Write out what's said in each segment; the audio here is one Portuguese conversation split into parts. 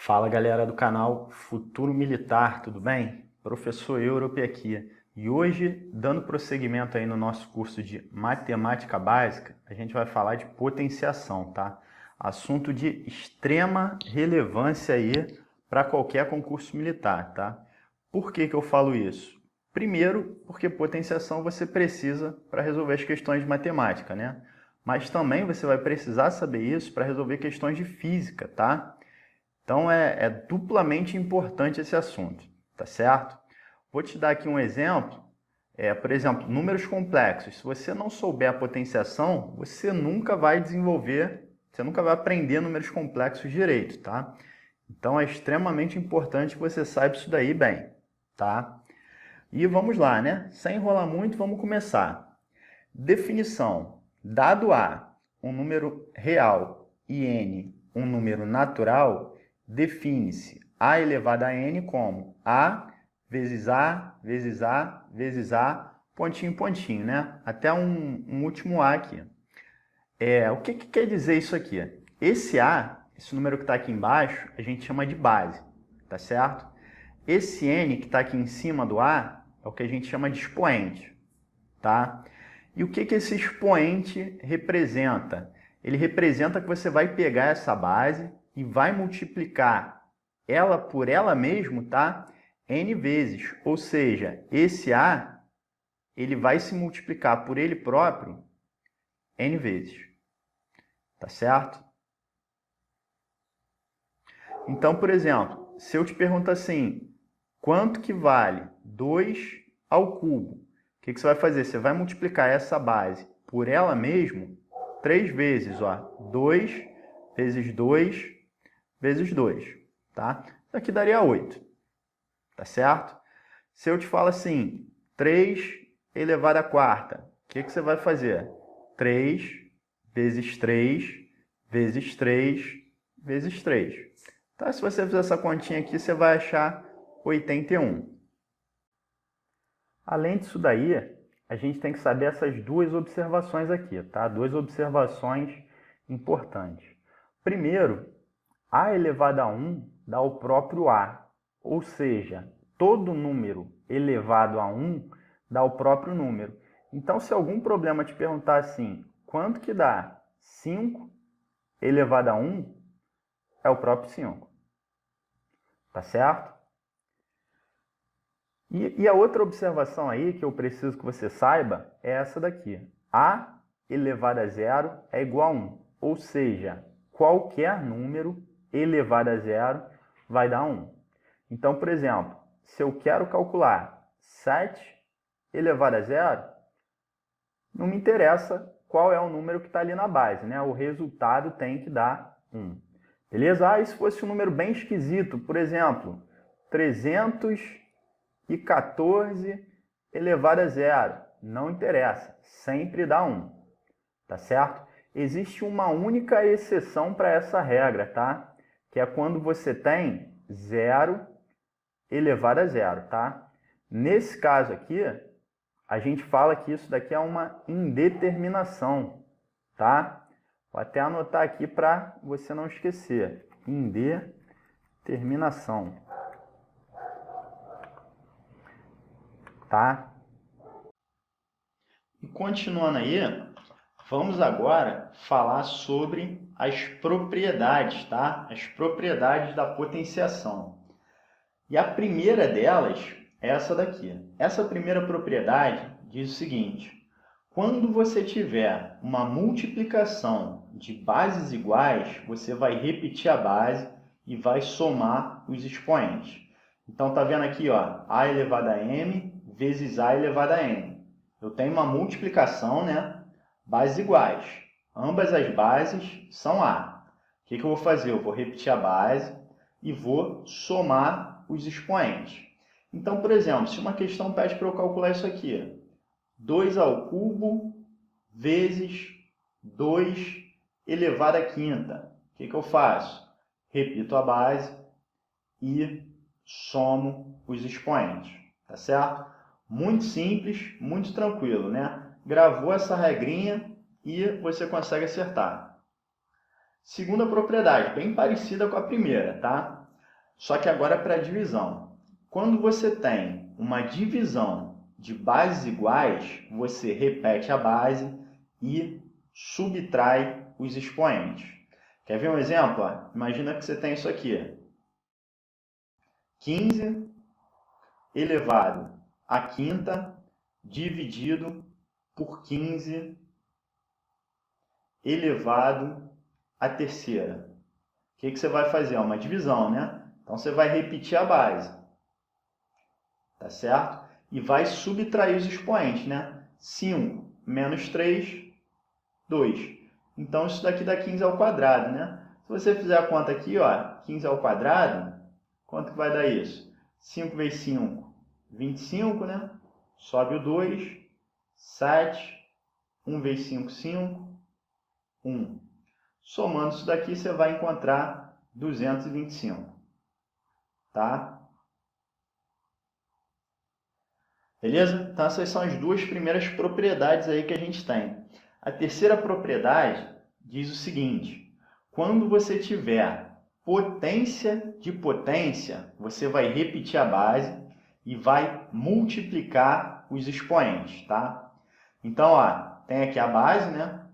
Fala galera do canal Futuro Militar, tudo bem? Professor Europe aqui. E hoje, dando prosseguimento aí no nosso curso de Matemática Básica, a gente vai falar de potenciação, tá? Assunto de extrema relevância aí para qualquer concurso militar, tá? Por que eu falo isso? Primeiro, porque potenciação você precisa para resolver as questões de matemática, né? Mas também você vai precisar saber isso para resolver questões de física, tá? Então é duplamente importante esse assunto, tá certo? Vou te dar aqui um exemplo. Por exemplo, números complexos. Se você não souber a potenciação, você nunca vai desenvolver, você nunca vai aprender números complexos direito, tá? Então é extremamente importante que você saiba isso daí bem, tá? E vamos lá, né? Sem enrolar muito, vamos começar. Definição. Dado A, um número real, e N, um número natural, define-se A elevado a N como A vezes A, vezes A, vezes A, pontinho, pontinho, né? Até um último A aqui. O que quer dizer isso aqui? Esse A, esse número que está aqui embaixo, a gente chama de base, tá certo? Esse N que está aqui em cima do A é o que a gente chama de expoente, tá? E o que esse expoente representa? Ele representa que você vai pegar essa base e vai multiplicar ela por ela mesma, tá? N vezes. Ou seja, esse A, ele vai se multiplicar por ele próprio N vezes. Tá certo? Então, por exemplo, se eu te pergunto assim, quanto que vale 2 ao cubo? O que você vai fazer? Você vai multiplicar essa base por ela mesma 3 vezes, ó. 2 vezes 2 vezes 2, tá? Isso aqui daria 8, tá certo? Se eu te falo assim, 3 elevado à quarta, o que você vai fazer? 3 vezes 3 vezes 3 vezes 3. Tá? Se você fizer essa continha aqui, você vai achar 81. Além disso daí, a gente tem que saber essas duas observações aqui, tá? Duas observações importantes. Primeiro, A elevado a 1 dá o próprio A, ou seja, todo número elevado a 1 dá o próprio número. Então, se algum problema te perguntar assim, quanto que dá 5 elevado a 1, é o próprio 5. Tá certo? E a outra observação aí que eu preciso que você saiba é essa daqui. A elevado a 0 é igual a 1. Ou seja, qualquer número elevado a 0 vai dar 1. Então, por exemplo, se eu quero calcular 7 elevado a 0, não me interessa qual é o número que está ali na base, né? O resultado tem que dar 1. Beleza? E se fosse um número bem esquisito, por exemplo, 314 elevado a 0. Não interessa, sempre dá 1, tá certo? Existe uma única exceção para essa regra, tá? Que é quando você tem 0 elevado a 0, tá? Nesse caso aqui, a gente fala que isso daqui é uma indeterminação, tá? Vou até anotar aqui para você não esquecer. Indeterminação. Tá? E continuando aí, vamos agora falar sobre as propriedades, tá? As propriedades da potenciação. E a primeira delas é essa daqui. Essa primeira propriedade diz o seguinte: quando você tiver uma multiplicação de bases iguais, você vai repetir a base e vai somar os expoentes. Então, tá vendo aqui, ó, A elevado a M vezes A elevado a N. Eu tenho uma multiplicação, né? Bases iguais. Ambas as bases são A. O que eu vou fazer? Eu vou repetir a base e vou somar os expoentes. Então, por exemplo, se uma questão pede para eu calcular isso aqui, 2 ao cubo vezes 2 elevado à quinta. O que eu faço? Repito a base e somo os expoentes, tá certo? Muito simples, muito tranquilo, né? Gravou essa regrinha e você consegue acertar. Segunda propriedade, bem parecida com a primeira, tá? Só que agora é para divisão. Quando você tem uma divisão de bases iguais, você repete a base e subtrai os expoentes. Quer ver um exemplo? Imagina que você tem isso aqui. 15 elevado à quinta dividido por 15 elevado à terceira. O que você vai fazer? É uma divisão, né? Então, você vai repetir a base. Tá certo? E vai subtrair os expoentes, né? 5 menos 3, 2. Então, isso daqui dá 15 ao quadrado, né? Se você fizer a conta aqui, ó, 15 ao quadrado, quanto que vai dar isso? 5 vezes 5, 25, né? Sobe o 2, 7, 1 vezes 5, 5, 1. Somando isso daqui, você vai encontrar 225. Tá? Beleza? Então, essas são as duas primeiras propriedades aí que a gente tem. A terceira propriedade diz o seguinte: quando você tiver potência de potência, você vai repetir a base e vai multiplicar os expoentes, tá? Então, ó, tem aqui a base, né?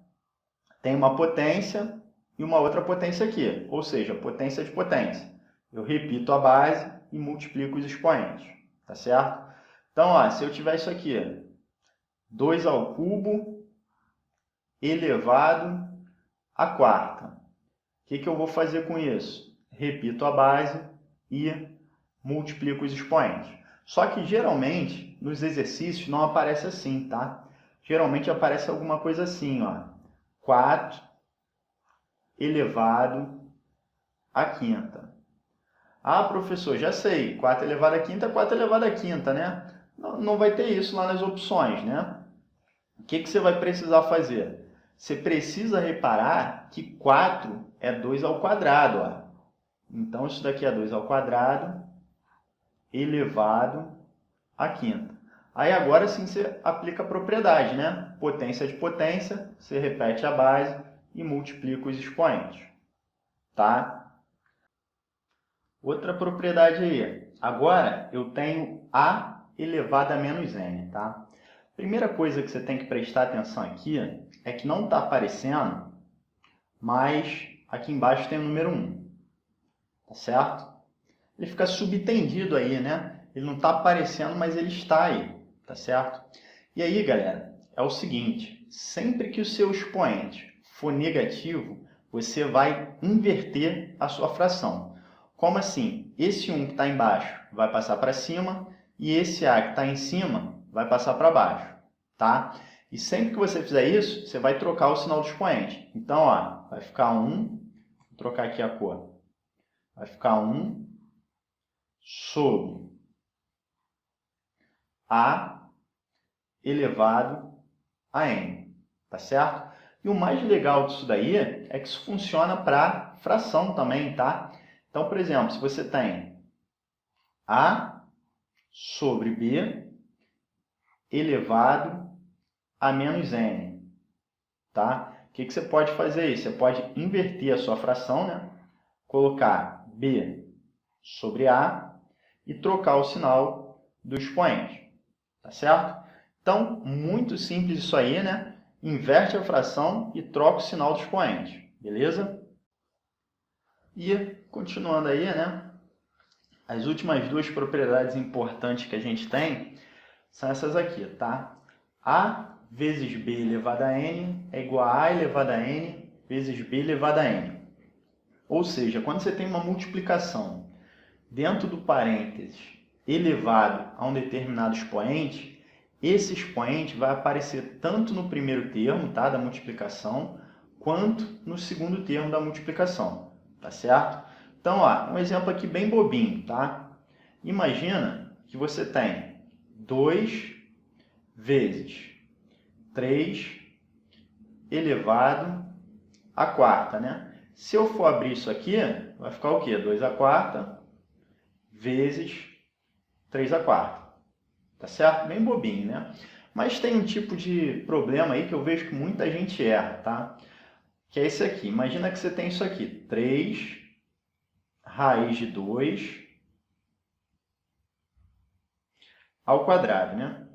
Tem uma potência e uma outra potência aqui, ou seja, potência de potência. Eu repito a base e multiplico os expoentes, tá certo? Então, ó, se eu tiver isso aqui, 2 ao cubo elevado à quarta. O que eu vou fazer com isso? Repito a base e multiplico os expoentes. Só que, geralmente, nos exercícios não aparece assim, tá? Geralmente aparece alguma coisa assim, ó. 4 elevado à quinta. Ah, professor, já sei. 4 elevado à quinta é 4 elevado à quinta, né? Não vai ter isso lá nas opções, né? O que você vai precisar fazer? Você precisa reparar que 4 é 2 ao quadrado. Ó. Então, isso daqui é 2 ao quadrado elevado à quinta. Aí, agora sim, você aplica a propriedade, né? Potência de potência, você repete a base e multiplica os expoentes. Tá? Outra propriedade aí. Agora, eu tenho A elevado a menos N, tá? Primeira coisa que você tem que prestar atenção aqui é que não está aparecendo, mas aqui embaixo tem o número 1, tá certo? Ele fica subtendido aí, né? Ele não está aparecendo, mas ele está aí, tá certo? E aí, galera, é o seguinte, sempre que o seu expoente for negativo, você vai inverter a sua fração. Como assim? Esse 1 que está embaixo vai passar para cima e esse A que está em cima vai passar para baixo, tá? E sempre que você fizer isso, você vai trocar o sinal do expoente. Então, ó, vai ficar 1, vou trocar aqui a cor, vai ficar 1 sobre A elevado a N, tá certo? E o mais legal disso daí é que isso funciona para fração também, tá? Então, por exemplo, se você tem A sobre B elevado a menos N, tá? O que você pode fazer aí? Você pode inverter a sua fração, né? Colocar B sobre A e trocar o sinal do expoente, tá certo? Então, muito simples isso aí, né? Inverte a fração e troca o sinal do expoente, beleza? E, continuando aí, né? As últimas duas propriedades importantes que a gente tem são essas aqui, tá? A vezes B elevado a N é igual a A elevado a N vezes B elevado a N. Ou seja, quando você tem uma multiplicação dentro do parênteses elevado a um determinado expoente, esse expoente vai aparecer tanto no primeiro termo, tá, da multiplicação, quanto no segundo termo da multiplicação, tá certo? Então, ó, um exemplo aqui bem bobinho, tá? Imagina que você tem 2 vezes 3 elevado à quarta, né? Se eu for abrir isso aqui, vai ficar o quê? 2 à quarta vezes 3 à quarta. Tá certo? Bem bobinho, né? Mas tem um tipo de problema aí que eu vejo que muita gente erra, tá? Que é esse aqui. Imagina que você tem isso aqui. 3 raiz de 2 ao quadrado, né?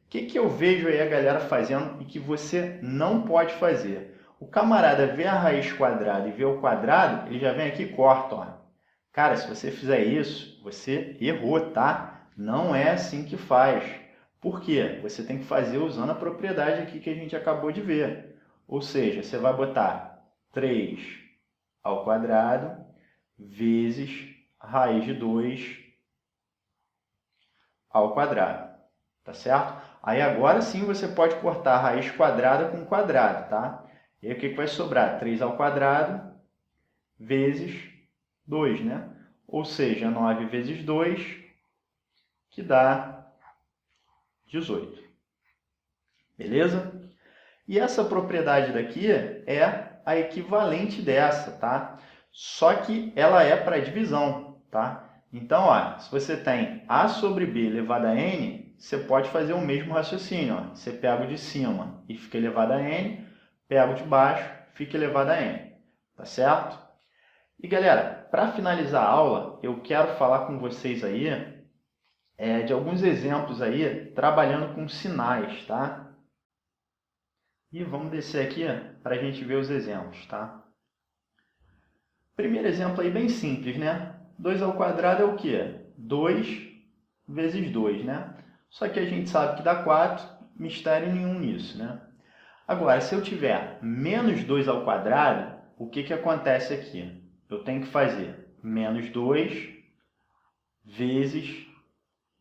O que eu vejo aí a galera fazendo e que você não pode fazer? O camarada vê a raiz quadrada e vê o quadrado, ele já vem aqui e corta, ó. Cara, se você fizer isso, você errou, tá? Não é assim que faz. Por quê? Você tem que fazer usando a propriedade aqui que a gente acabou de ver. Ou seja, você vai botar 3 ao quadrado vezes raiz de 2 ao quadrado. Tá certo? Aí agora sim você pode cortar a raiz quadrada com quadrado, tá? E aí o que vai sobrar? 3 ao quadrado vezes 2, né? Ou seja, 9 vezes 2, que dá 18. Beleza? E essa propriedade daqui é a equivalente dessa, tá? Só que ela é para divisão, tá? Então, ó, se você tem A sobre B elevado a N, você pode fazer o mesmo raciocínio, ó. Você pega o de cima e fica elevado a N, pega o de baixo, fica elevado a N, tá certo? E galera, para finalizar a aula, eu quero falar com vocês aí de alguns exemplos aí trabalhando com sinais, tá? E vamos descer aqui para a gente ver os exemplos, tá? Primeiro exemplo aí bem simples, né? 2 ao quadrado é o quê? 2 vezes 2, né? Só que a gente sabe que dá 4, mistério nenhum nisso, né? Agora, se eu tiver menos 2 ao quadrado, o que acontece aqui? Eu tenho que fazer menos 2 vezes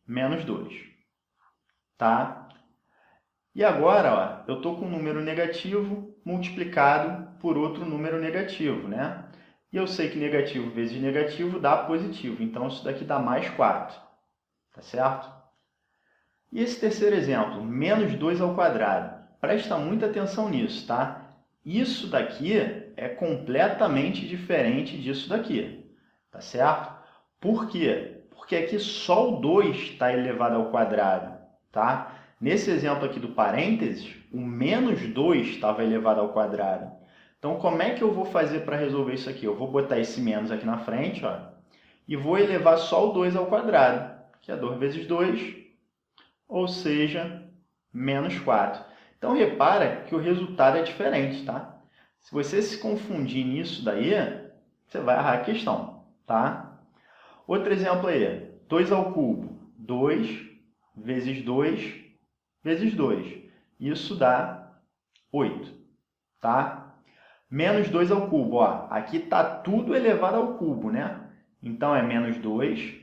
menos 2, tá? E agora, ó, eu estou com um número negativo multiplicado por outro número negativo, né? E eu sei que negativo vezes negativo dá positivo, então isso daqui dá mais 4, tá certo? E esse terceiro exemplo, menos 2 ao quadrado, presta muita atenção nisso, tá? Isso daqui é completamente diferente disso daqui, tá certo? Por quê? Porque aqui só o 2 está elevado ao quadrado, tá? Nesse exemplo aqui do parênteses, o menos 2 estava elevado ao quadrado. Então, como é que eu vou fazer para resolver isso aqui? Eu vou botar esse menos aqui na frente, ó, e vou elevar só o 2 ao quadrado, que é 2 vezes 2, ou seja, menos 4. Então, repara que o resultado é diferente, tá? Se você se confundir nisso daí, você vai errar a questão, tá? Outro exemplo aí, 2 ao cubo, 2 vezes 2 vezes 2. Isso dá 8, tá? Menos 2 ao cubo, ó, aqui está tudo elevado ao cubo, né? Então, é menos 2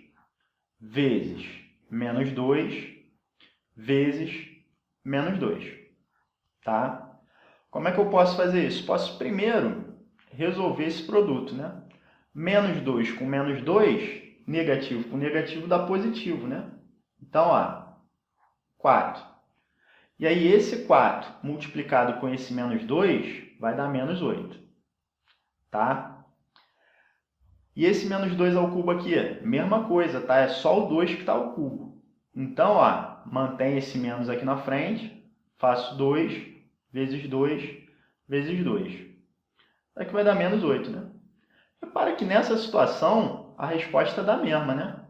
vezes menos 2 vezes menos 2, tá? Como é que eu posso fazer isso? Posso primeiro resolver esse produto, né? Menos 2 com menos 2, negativo com negativo dá positivo, né? Então, ó, 4. E aí, esse 4 multiplicado com esse menos 2 vai dar menos 8. Tá? E esse menos 2 ao cubo aqui, mesma coisa, tá? É só o 2 que está ao cubo. Então, ó, mantém esse menos aqui na frente, faço 2 vezes 2 vezes 2. Aqui vai dar menos 8, né? Repara que nessa situação, a resposta dá a mesma, né?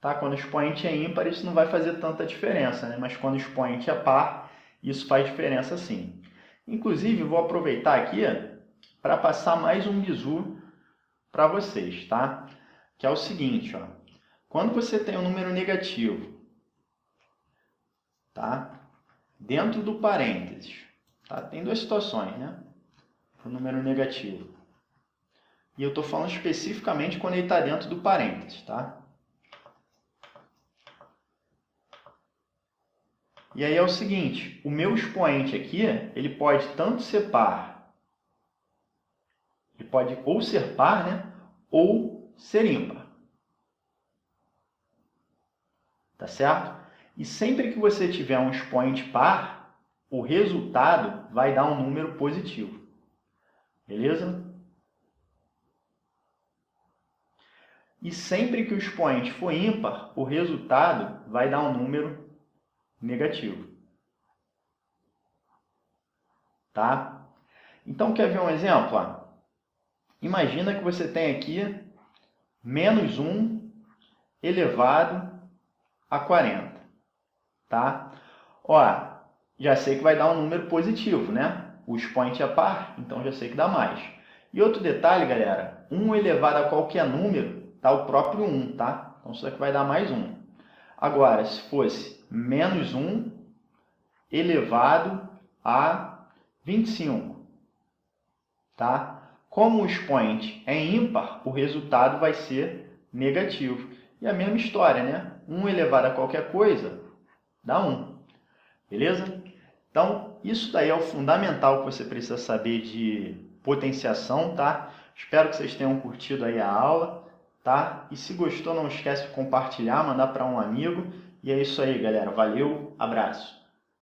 Tá? Quando o expoente é ímpar, isso não vai fazer tanta diferença, né? Mas quando o expoente é par, isso faz diferença sim. Inclusive, vou aproveitar aqui para passar mais um bizu para vocês, tá? Que é o seguinte, ó. Quando você tem um número negativo, tá? Dentro do parênteses, tá? Tem duas situações, né? O número negativo. E eu estou falando especificamente quando ele está dentro do parênteses, tá? E aí é o seguinte, o meu expoente aqui, ele pode tanto ser par, ele pode ou ser par, né, ou ser ímpar. Tá certo? E sempre que você tiver um expoente par, o resultado vai dar um número positivo. Beleza? E sempre que o expoente for ímpar, o resultado vai dar um número negativo. Tá? Então, quer ver um exemplo? Imagina que você tem aqui menos 1 elevado a 40, tá? Ó, já sei que vai dar um número positivo, né? O expoente é par, então já sei que dá mais. E outro detalhe, galera, 1 elevado a qualquer número dá o próprio 1, tá? Então isso aqui vai dar mais 1. Agora, se fosse menos 1 elevado a 25, tá? Como o expoente é ímpar, o resultado vai ser negativo. E a mesma história, né? 1 elevado a qualquer coisa dá 1. Beleza? Então, isso daí é o fundamental que você precisa saber de potenciação, tá? Espero que vocês tenham curtido aí a aula, tá? E se gostou, não esquece de compartilhar, mandar para um amigo. E é isso aí, galera. Valeu, abraço!